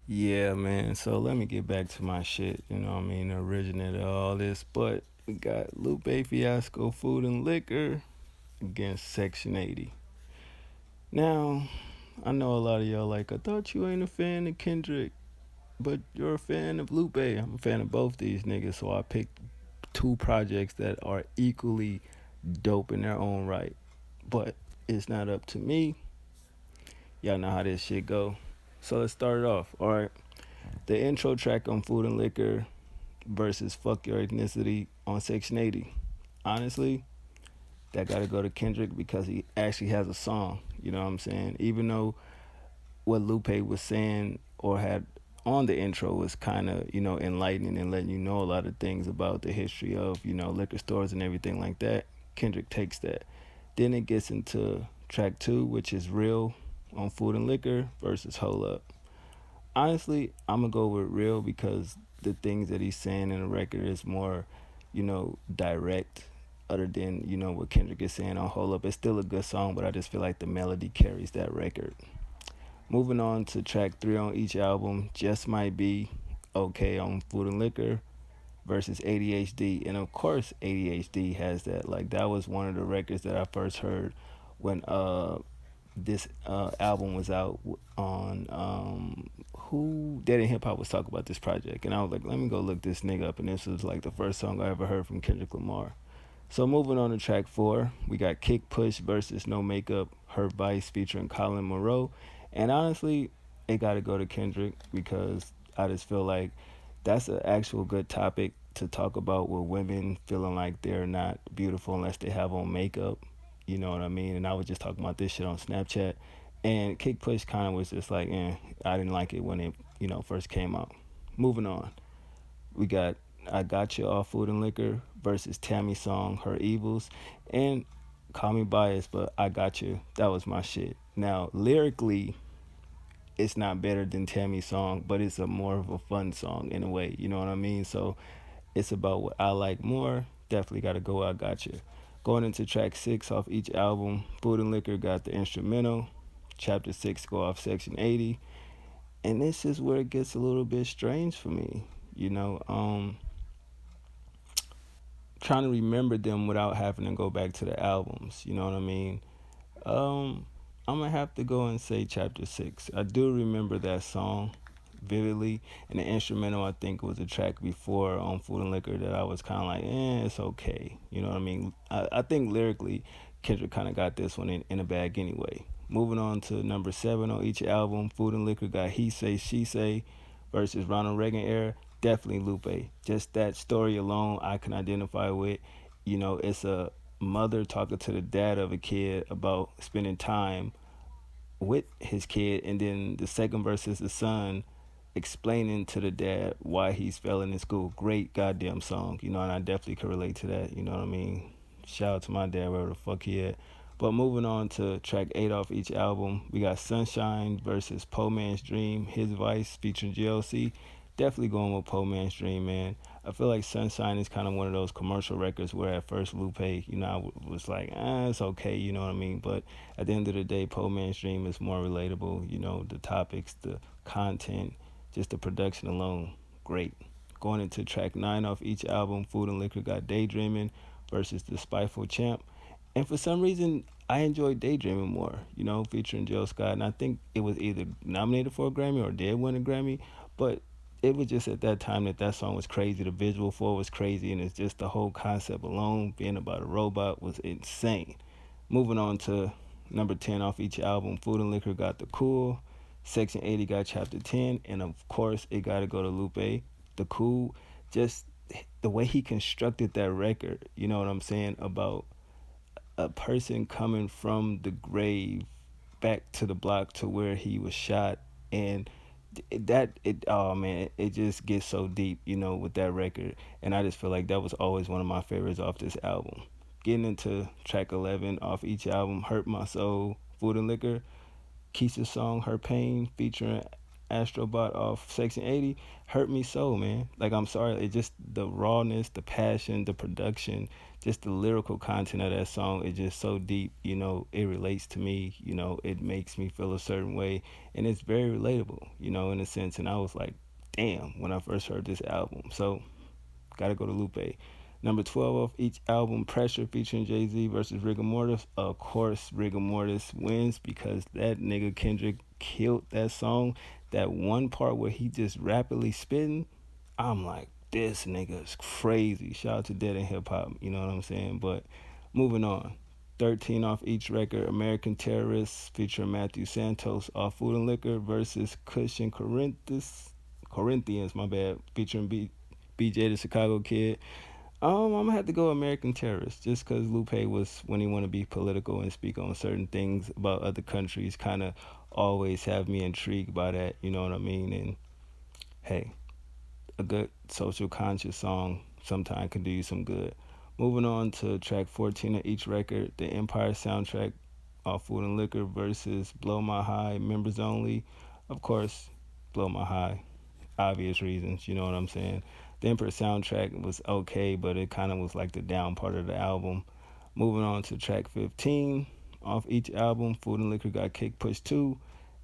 Yeah, man. So let me get back to my shit. You know what I mean? The originator of all this. But we got Lupe Fiasco, Food and Liquor against Section 80. Now, I know a lot of y'all like, I thought you ain't a fan of Kendrick, but you're a fan of Lupe. I'm a fan of both these niggas, so I picked two projects that are equally dope in their own right. But it's not up to me. Y'all know how this shit go. So let's start it off. All right. The intro track on Food and Liquor versus Fuck Your Ethnicity on Section 80. Honestly, that gotta go to Kendrick because he actually has a song. You know what I'm saying? Even though what Lupe was saying or had on the intro was kind of, enlightening and letting you know a lot of things about the history of, liquor stores and everything like that, Kendrick takes that. Then it gets into track two, which is Real on Food and Liquor versus Hold Up. Honestly, I'm gonna go with Real because the things that he's saying in the record is more, direct. Other than what Kendrick is saying on Hold Up, it's still a good song, but I just feel like the melody carries that record. Moving on to track three on each album, Just Might Be Okay on Food and Liquor versus ADHD. And of course, ADHD has that. Like, that was one of the records that I first heard when this album was out on who Dead in Hip Hop was talking about this project, and I was like, let me go look this nigga up, and this was like the first song I ever heard from Kendrick Lamar. So moving on to track four, we got Kick Push versus No Makeup, Her Vice featuring Colin Moreau, and honestly, it got to go to Kendrick because I just feel like that's an actual good topic to talk about with women feeling like they're not beautiful unless they have on makeup. You know what I mean? And I was just talking about this shit on Snapchat. And Kick Push kind of was just like, I didn't like it when it, first came out. Moving on. We got I Got You Off Food and Liquor versus Tammy Song, Her Evils. And call me biased, but I Got You. That was my shit. Now, lyrically, it's not better than Tammy's song, but it's a more of a fun song in a way. You know what I mean? So it's about what I like more. Definitely got to go. I Got You. Going into track six off each album, Food and Liquor got the instrumental. Chapter six go off Section 80, and this is where it gets a little bit strange for me. You know, trying to remember them without having to go back to the albums. You know what I mean? Um, I'm gonna have to go and say Chapter Six. I do remember that song vividly, and the instrumental I think was a track before on Food and Liquor that I was kind of like, it's okay. You know what I mean? I think lyrically, Kendrick kind of got this one in a bag anyway. Moving on to number seven on each album, Food and Liquor got He Say She Say versus Ronald Reagan era. Definitely Lupe. Just that story alone, I can identify with. It's a mother talking to the dad of a kid about spending time with his kid, and then the second verse is the son explaining to the dad why he's failing in school. Great goddamn song, and I definitely could relate to that. You know what I mean? Shout out to my dad, wherever the fuck he at. But moving on to track eight off each album, we got Sunshine versus Po Man's Dream, His Vice featuring GLC. Definitely going with Po Man's Dream, man. I feel like Sunshine is kind of one of those commercial records where at first Lupe, was like, it's okay, you know what I mean? But at the end of the day, Po Man's Dream is more relatable. The topics, the content, just the production alone, great. Going into track nine off each album, Food and Liquor got Daydreaming versus The Spiteful Champ. And for some reason, I enjoyed Daydreaming more, featuring Jill Scott. And I think it was either nominated for a Grammy or did win a Grammy. But it was just at that time that song was crazy. The visual for it was crazy. And it's just the whole concept alone, being about a robot, was insane. Moving on to number 10 off each album, Food and Liquor got The Cool. Section 80 got Chapter 10. And of course, it got to go to Lupe. The Cool, just the way he constructed that record, you know what I'm saying, about a person coming from the grave back to the block to where he was shot, and oh man, it just gets so deep, with that record. And I just feel like that was always one of my favorites off this album. Getting into track 11 off each album, Hurt My Soul, Food and Liquor, Keisha's song Her Pain featuring Astrobot off Section 80 hurt me so, man. Like, I'm sorry, it just the rawness, the passion, the production, just the lyrical content of that song is just so deep. It relates to me. It makes me feel a certain way, and it's very relatable. In a sense. And I was like, damn, when I first heard this album. So gotta go to Lupe. Number 12 off each album, Pressure featuring Jay Z versus Rigor Mortis. Of course, Rigor Mortis wins because that nigga Kendrick killed that song. That one part where he just rapidly spitting, I'm like, this nigga is crazy. Shout out to Dead and Hip Hop, you know what I'm saying? But moving on. 13 off each record, American Terrorists featuring Matthew Santos off Food and Liquor versus Kush and Corinthians, my bad, featuring BJ the Chicago Kid. I'm gonna have to go American Terrorist just because Lupe was when he want to be political and speak on certain things about other countries. Kind of always have me intrigued by that. You know what I mean? And hey, a good social conscious song sometimes can do you some good. Moving on to track 14 of each record, the Empire soundtrack off Food and Liquor versus Blow My High, members only. Of course, Blow My High, obvious reasons, you know what I'm saying? The Emperor soundtrack was okay, but it kind of was like the down part of the album. Moving on to track 15 off each album, Food and Liquor got Kick Push 2,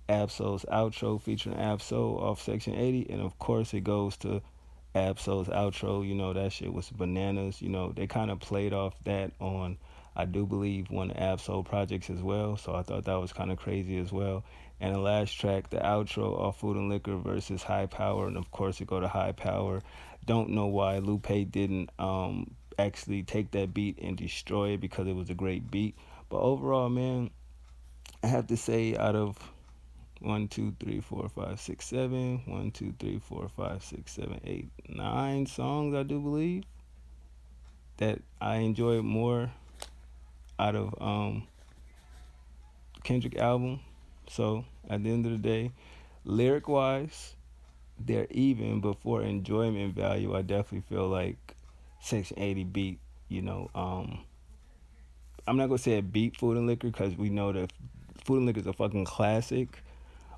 Absol's outro featuring Absol off Section 80, and of course it goes to Absol's outro. That shit was bananas. They kind of played off that on, I do believe, one of Absol projects as well, so I thought that was kind of crazy as well. And the last track, the outro off Food and Liquor versus High Power, and of course it go to High Power. Don't know why Lupe didn't actually take that beat and destroy it because it was a great beat. But overall, man, I have to say out of 1, 2, 3, 4, 5, 6, 7, 1, 2, 3, 4, 5, 6, 7, 8, 9 songs, I do believe, that I enjoyed more out of Kendrick album. So at the end of the day, lyric wise, they're even, but for enjoyment value, I definitely feel like Section 80 beat, I'm not gonna say it beat Food and Liquor because we know that Food and Liquor is a fucking classic.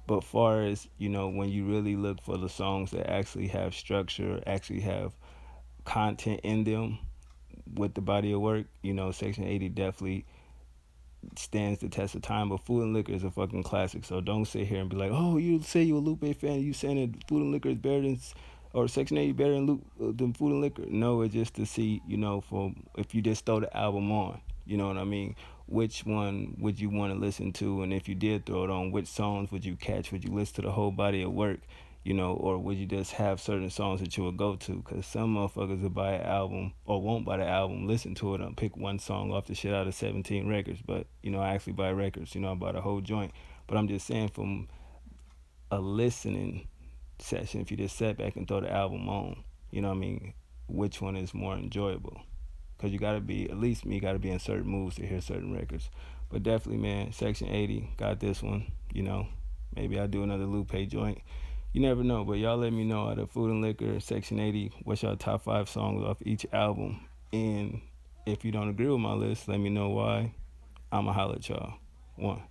But far as, when you really look for the songs that actually have structure, actually have content in them with the body of work, Section 80 definitely stands the test of time. But Food and Liquor is a fucking classic. So don't sit here and be like, oh, you say you're a Lupe fan, you saying that Food and Liquor is better than, or Section 80 better than Food and Liquor. No, it's just to see, for if you just throw the album on, you know what I mean? Which one would you want to listen to? And if you did throw it on, which songs would you catch? Would you listen to the whole body of work? Or would you just have certain songs that you would go to? Because some motherfuckers will buy an album or won't buy the album, listen to it, and pick one song off the shit out of 17 records. But, I actually buy records. I buy the whole joint. But I'm just saying from a listening session, if you just sat back and throw the album on, which one is more enjoyable? Because you got to be, at least me, got to be in certain moods to hear certain records. But definitely, man, Section 80, got this one. Maybe I'll do another Lupe joint. You never know, but y'all let me know out of Food and Liquor, Section 80, what's your top 5 songs off each album. And if you don't agree with my list, let me know why. I'ma holler at y'all. One.